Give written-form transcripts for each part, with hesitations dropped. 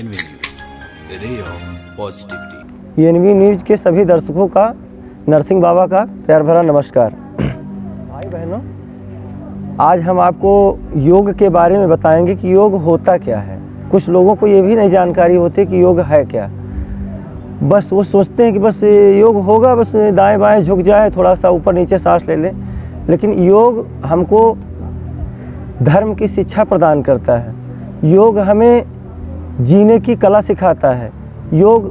N V news, ray of positivity. NV news के सभी दर्शकों का नरसिंह बाबा का प्यार भरा नमस्कार। भाई बहनों, आज हम आपको योग के बारे में बताएंगे कि योग होता क्या है। कुछ लोगों को ये भी नहीं जानकारी होती कि योग है क्या। बस वो सोचते हैं कि बस योग होगा, बस दाएं बाएं झुक जाए, थोड़ा सा ऊपर नीचे सांस ले ले। लेकिन योग हमको धर्म की शिक्षा प्रदान करता है। योग हमें जीने की कला सिखाता है। योग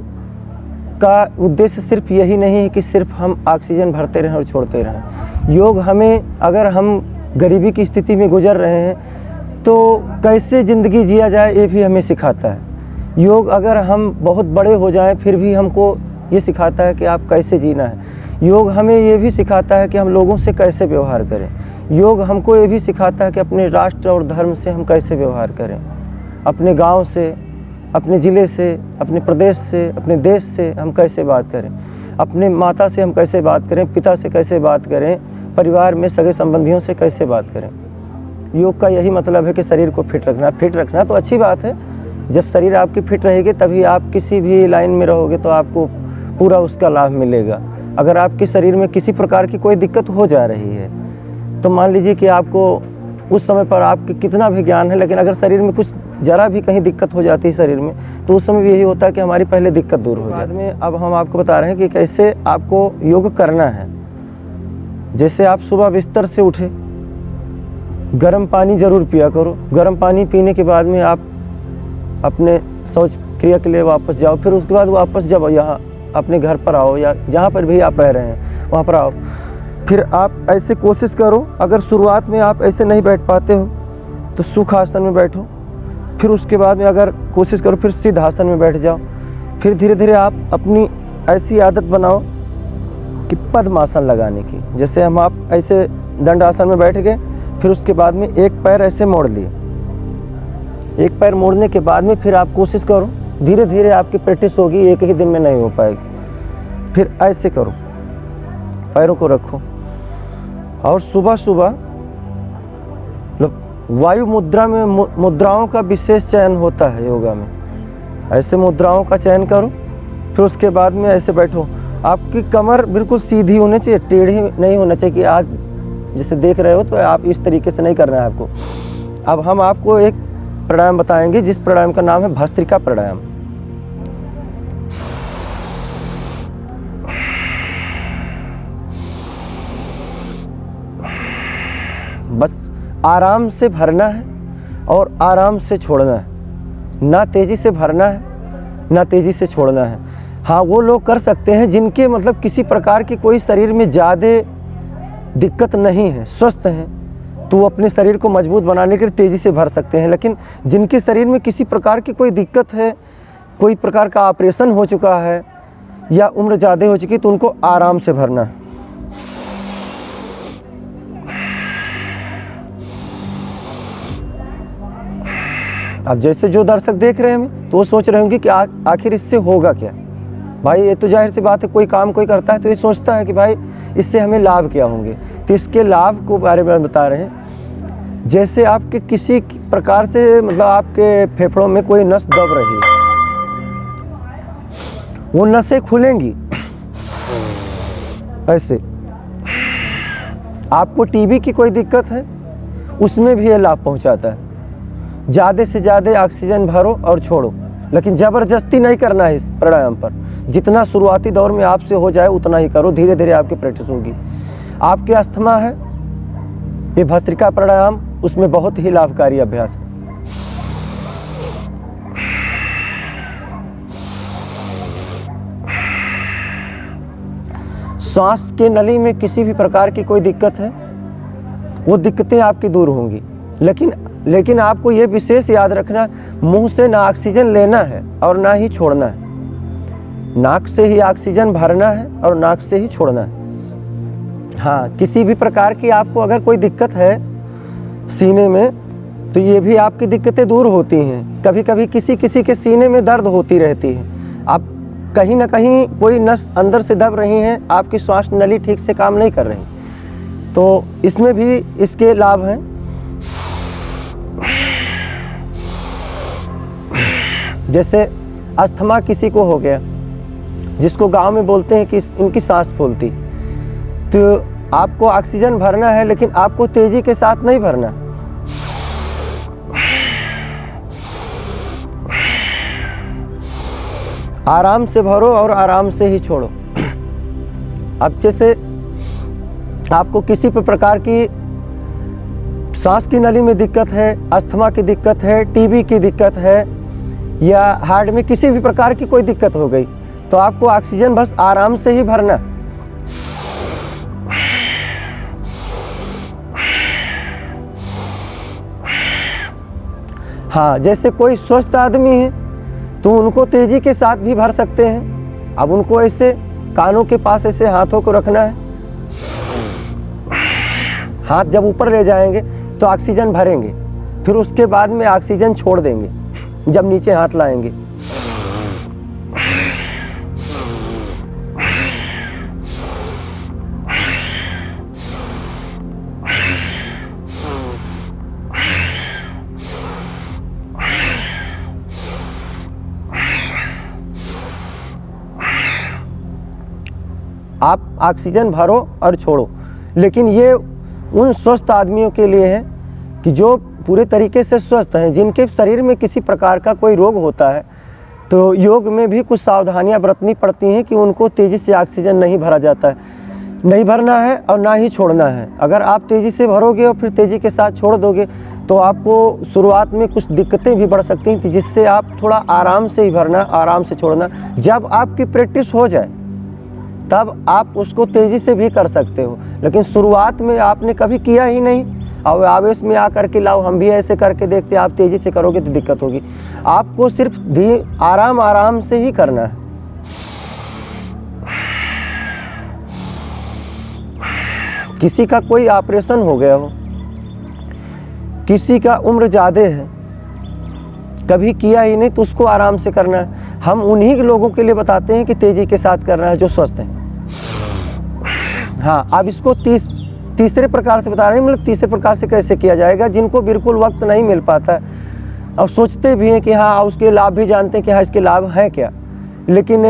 का उद्देश्य सिर्फ यही नहीं है कि सिर्फ हम ऑक्सीजन भरते रहें और छोड़ते रहें। योग हमें, अगर हम गरीबी की स्थिति में गुजर रहे हैं तो कैसे ज़िंदगी जिया जाए ये भी हमें सिखाता है। योग अगर हम बहुत बड़े हो जाएं फिर भी हमको ये सिखाता है कि आप कैसे जीना है। योग हमें ये भी सिखाता है कि हम लोगों से कैसे व्यवहार करें। योग हमको ये भी सिखाता है कि अपने राष्ट्र और धर्म से हम कैसे व्यवहार करें, अपने गांव से, अपने ज़िले से, अपने प्रदेश से, अपने देश से हम कैसे बात करें, अपने माता से हम कैसे बात करें, पिता से कैसे बात करें, परिवार में सगे संबंधियों से कैसे बात करें। योग का यही मतलब है कि शरीर को फिट रखना। फिट रखना तो अच्छी बात है, जब शरीर आपकी फिट रहेगी तभी आप किसी भी लाइन में रहोगे तो आपको पूरा उसका लाभ मिलेगा। अगर आपके शरीर में किसी प्रकार की कोई दिक्कत हो जा रही है तो मान लीजिए कि आपको उस समय पर आपके कितना भी ज्ञान है, लेकिन अगर शरीर में कुछ ज़रा भी कहीं दिक्कत हो जाती है शरीर में, तो उस समय भी यही होता है कि हमारी पहले दिक्कत दूर हो जाए। बाद में अब हम आपको बता रहे हैं कि कैसे आपको योग करना है। जैसे आप सुबह बिस्तर से उठे, गर्म पानी ज़रूर पिया करो। गर्म पानी पीने के बाद में आप अपने शौच क्रिया के लिए वापस जाओ। फिर उसके बाद वापस जब यहाँ अपने घर पर आओ या जहाँ पर भी आप रह रहे हैं वहाँ पर आओ, फिर आप ऐसे कोशिश करो। अगर शुरुआत में आप ऐसे नहीं बैठ पाते हो तो सुख आसन में बैठो। फिर उसके बाद में अगर कोशिश करो फिर सिद्ध आसन में बैठ जाओ। फिर धीरे धीरे आप अपनी ऐसी आदत बनाओ कि पद्मासन लगाने की। जैसे हम आप ऐसे दंड आसन में बैठ गए, फिर उसके बाद में एक पैर ऐसे मोड़ लिए। एक पैर मोड़ने के बाद में फिर आप कोशिश करो, धीरे धीरे आपकी प्रैक्टिस होगी, एक ही दिन में नहीं हो पाएगी। फिर ऐसे करो, पैरों को रखो और सुबह सुबह वायु मुद्रा में मुद्राओं का विशेष चयन होता है योगा में। ऐसे मुद्राओं का चयन करो। फिर उसके बाद में ऐसे बैठो। आपकी कमर बिल्कुल सीधी होनी चाहिए, टेढ़ी नहीं होना चाहिए कि आज जैसे देख रहे हो तो आप इस तरीके से नहीं करना है आपको। अब हम आपको एक प्राणायाम बताएंगे जिस प्राणायाम का नाम है भस्त्रिका प्राणायाम। बस आराम से भरना है और आराम से छोड़ना है। ना तेज़ी से भरना है ना तेज़ी से छोड़ना है। हाँ, वो लोग कर सकते हैं जिनके मतलब किसी प्रकार की कोई शरीर में ज़्यादा दिक्कत नहीं है, स्वस्थ हैं, तो वो अपने शरीर को मजबूत बनाने के लिए तेज़ी से भर सकते हैं। लेकिन जिनके शरीर में किसी प्रकार की कोई दिक्कत है, कोई प्रकार का ऑपरेशन हो चुका है या उम्र ज़्यादा हो चुकी है, तो उनको आराम से भरना है। अब जैसे जो दर्शक देख रहे हैं तो वो सोच रहे होंगे कि आखिर इससे होगा क्या। भाई ये तो जाहिर सी बात है, कोई काम कोई करता है तो ये सोचता है कि भाई इससे हमें लाभ क्या होंगे। तो इसके लाभ को बारे में बता रहे हैं। जैसे आपके किसी प्रकार से मतलब आपके फेफड़ों में कोई नस दब रही है, वो नसें खुलेंगी ऐसे। आपको टीबी की कोई दिक्कत है, उसमें भी ये लाभ पहुंचाता है। ज़्यादा से ज़्यादा ऑक्सीजन भरो और छोड़ो, लेकिन ज़बरदस्ती नहीं करना है इस प्राणायाम पर। जितना शुरुआती दौर में आपसे हो जाए उतना ही करो, धीरे धीरे आपकी प्रैक्टिस होगी। आपके अस्थमा है, ये भस्त्रिका प्राणायाम उसमें बहुत ही लाभकारी अभ्यास है। सांस के नली में किसी भी प्रकार की कोई दिक्कत है, वो दिक्कतें आपकी दूर होंगी। लेकिन आपको ये विशेष याद रखना, मुंह से ना ऑक्सीजन लेना है और ना ही छोड़ना है। नाक से ही ऑक्सीजन भरना है और नाक से ही छोड़ना है। हाँ, किसी भी प्रकार की आपको अगर कोई दिक्कत है सीने में, तो ये भी आपकी दिक्कतें दूर होती हैं। कभी कभी किसी किसी के सीने में दर्द होती रहती है। आप कहीं ना कहीं कोई नस अंदर से दब रही हैं, आपकी श्वास नली ठीक से काम नहीं कर रही, तो इसमें भी इसके लाभ हैं। जैसे अस्थमा किसी को हो गया, जिसको गांव में बोलते हैं कि इनकी सांस फूलती, तो आपको ऑक्सीजन भरना है, लेकिन आपको तेजी के साथ नहीं भरना। आराम से भरो और आराम से ही छोड़ो। अब जैसे आपको किसी भी प्रकार की सांस की नली में दिक्कत है, अस्थमा की दिक्कत है, टीबी की दिक्कत है, या हार्ट में किसी भी प्रकार की कोई दिक्कत हो गई, तो आपको ऑक्सीजन बस आराम से ही भरना। हाँ, जैसे कोई स्वस्थ आदमी है तो उनको तेजी के साथ भी भर सकते हैं। अब उनको ऐसे कानों के पास ऐसे हाथों को रखना है, हाथ जब ऊपर ले जाएंगे तो ऑक्सीजन भरेंगे, फिर उसके बाद में ऑक्सीजन छोड़ देंगे जब नीचे हाथ लाएंगे। आप ऑक्सीजन भरो और छोड़ो, लेकिन ये उन स्वस्थ आदमियों के लिए है कि जो पूरे तरीके से स्वस्थ हैं, जिनके शरीर में किसी प्रकार का कोई रोग होता है, तो योग में भी कुछ सावधानियां बरतनी पड़ती हैं कि उनको तेज़ी से ऑक्सीजन नहीं भरा जाता है, नहीं भरना है और ना ही छोड़ना है। अगर आप तेज़ी से भरोगे और फिर तेज़ी के साथ छोड़ दोगे तो आपको शुरुआत में कुछ दिक्कतें भी बढ़ सकती हैं, जिससे आप थोड़ा आराम से ही भरना, आराम से छोड़ना। जब आपकी प्रैक्टिस हो जाए तब आप उसको तेज़ी से भी कर सकते हो, लेकिन शुरुआत में आपने कभी किया ही नहीं और आवेश में आकर के लाओ हम भी ऐसे करके देखते, आप तेज़ी से करोगे तो दिक्कत होगी। आपको सिर्फ आराम आराम से ही करना है। किसी का कोई ऑपरेशन हो गया हो, किसी का उम्र ज़्यादा है, कभी किया ही नहीं, तो उसको आराम से करना है। हम उन्हीं लोगों के लिए बताते हैं कि तेज़ी के साथ करना है जो स्वस्थ हैं। हाँ, अब इसको तीसरे प्रकार से बता रहे हैं, मतलब तीसरे प्रकार से कैसे किया जाएगा। जिनको बिल्कुल वक्त नहीं मिल पाता है और सोचते भी हैं कि हाँ उसके लाभ भी जानते हैं कि हाँ इसके लाभ हैं क्या, लेकिन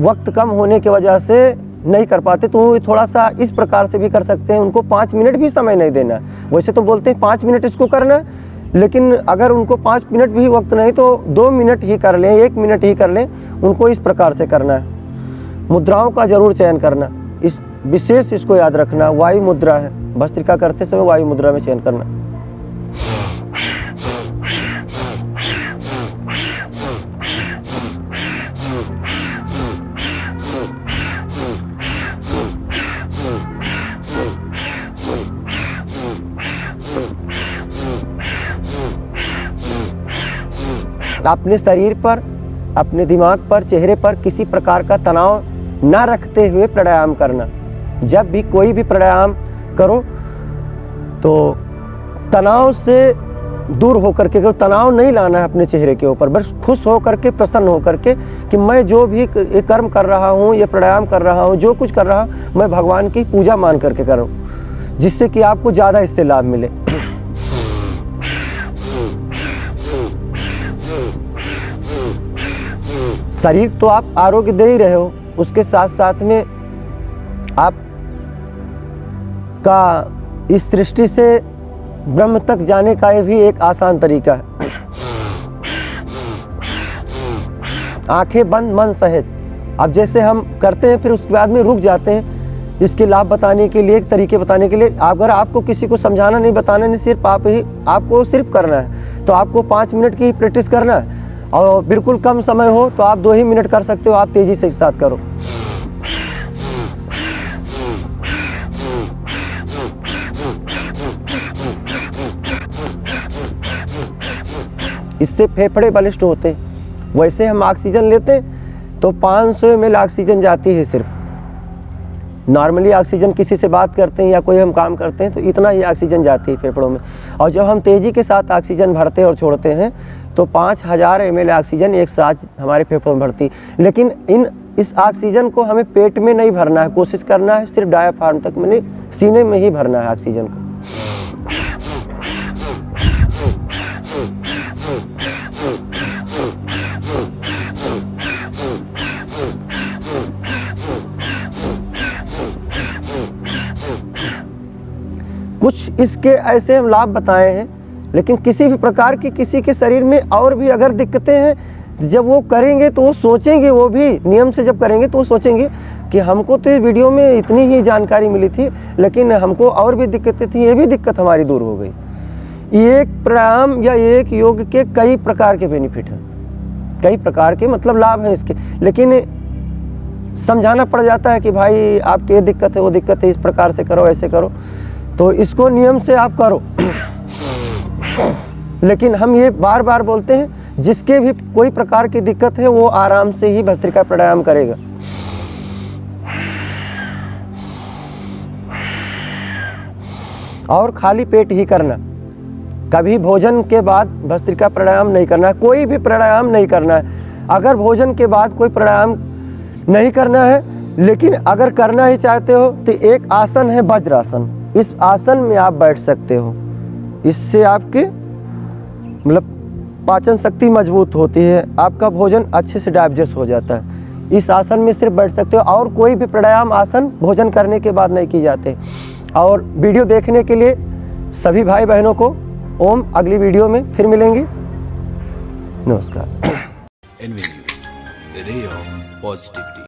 वक्त कम होने की वजह से नहीं कर पाते, तो थोड़ा सा इस प्रकार से भी कर सकते हैं। उनको 5 मिनट भी समय नहीं देना है। वैसे तो बोलते हैं 5 मिनट इसको करना है, लेकिन अगर उनको 5 मिनट भी वक्त नहीं तो 2 मिनट ही कर लें, 1 मिनट ही कर लें। उनको इस प्रकार से करना है। मुद्राओं का जरूर चयन करना, इस विशेष इसको याद रखना। वायु मुद्रा है, भस्त्रिका करते समय वायु मुद्रा में चयन करना। अपने शरीर पर, अपने दिमाग पर, चेहरे पर किसी प्रकार का तनाव ना रखते हुए प्राणायाम करना। जब भी कोई भी प्राणायाम करो तो तनाव से दूर होकर के, अगर तनाव नहीं लाना है अपने चेहरे के ऊपर, बस खुश होकर के, प्रसन्न होकर के कि मैं जो भी ये कर्म कर रहा हूँ, ये प्राणायाम कर रहा हूँ, जो कुछ कर रहा हूँ, मैं भगवान की पूजा मान करके कर रहा हूँ, जिससे कि आपको ज़्यादा इससे लाभ मिले। शरीर तो आप आरोग्य दे ही रहे हो, उसके साथ साथ में आप का इस सृष्टि से ब्रह्म तक जाने का ये भी एक आसान तरीका है। आंखें बंद, मन सहज। अब जैसे हम करते हैं फिर उसके बाद में रुक जाते हैं, इसके लाभ बताने के लिए, एक तरीके बताने के लिए। अगर आपको किसी को समझाना नहीं, बताना नहीं, सिर्फ आपको सिर्फ करना है, तो आपको 5 मिनट की प्रैक्टिस करना है। और बिल्कुल कम समय हो तो आप 2 ही मिनट कर सकते हो, आप तेजी से साथ करो। इससे फेफड़े बलिष्ठ होते। वैसे हम ऑक्सीजन लेते तो 500 ml ऑक्सीजन जाती है सिर्फ। नॉर्मली ऑक्सीजन किसी से बात करते हैं या कोई हम काम करते हैं तो इतना ही ऑक्सीजन जाती है फेफड़ों में। और जब हम तेज़ी के साथ ऑक्सीजन भरते और छोड़ते हैं तो 5000 ml ऑक्सीजन एक साथ हमारे फेफड़ों में भरती। लेकिन इस ऑक्सीजन को हमें पेट में नहीं भरना है, कोशिश करना है सिर्फ डायाफ्राम तक, मैंने सीने में ही भरना है ऑक्सीजन को। कुछ इसके ऐसे हम लाभ बताए हैं, लेकिन किसी भी प्रकार की किसी के शरीर में और भी अगर दिक्कतें हैं, जब वो करेंगे तो वो सोचेंगे, वो भी नियम से जब करेंगे तो वो सोचेंगे कि हमको तो इस वीडियो में इतनी ही जानकारी मिली थी, लेकिन हमको और भी दिक्कतें थी, ये भी दिक्कत हमारी दूर हो गई। एक प्राणायाम या एक योग के कई प्रकार के बेनिफिट हैं, कई प्रकार के मतलब लाभ हैं इसके, लेकिन समझाना पड़ जाता है कि भाई आपकी ये दिक्कत है, वो दिक्कत है, इस प्रकार से करो, ऐसे करो, तो इसको नियम से आप करो। लेकिन हम ये बार बार बोलते हैं, जिसके भी कोई प्रकार की दिक्कत है वो आराम से ही भस्त्रिका प्राणायाम करेगा। और खाली पेट ही करना, कभी भोजन के बाद भस्त्रिका प्राणायाम नहीं करना, कोई भी प्राणायाम नहीं करना है। अगर भोजन के बाद कोई प्राणायाम नहीं करना है, लेकिन अगर करना ही चाहते हो तो एक आसन है वज्रासन, इस आसन में आप बैठ सकते हो। इससे आपके मतलब पाचन शक्ति मजबूत होती है, आपका भोजन अच्छे से डाइजेस्ट हो जाता है। इस आसन में सिर्फ बैठ सकते हो, और कोई भी प्राणायाम आसन भोजन करने के बाद नहीं किए जाते। और वीडियो देखने के लिए सभी भाई बहनों को ओम। अगली वीडियो में फिर मिलेंगे। नमस्कार। NV News, a ray of positivity.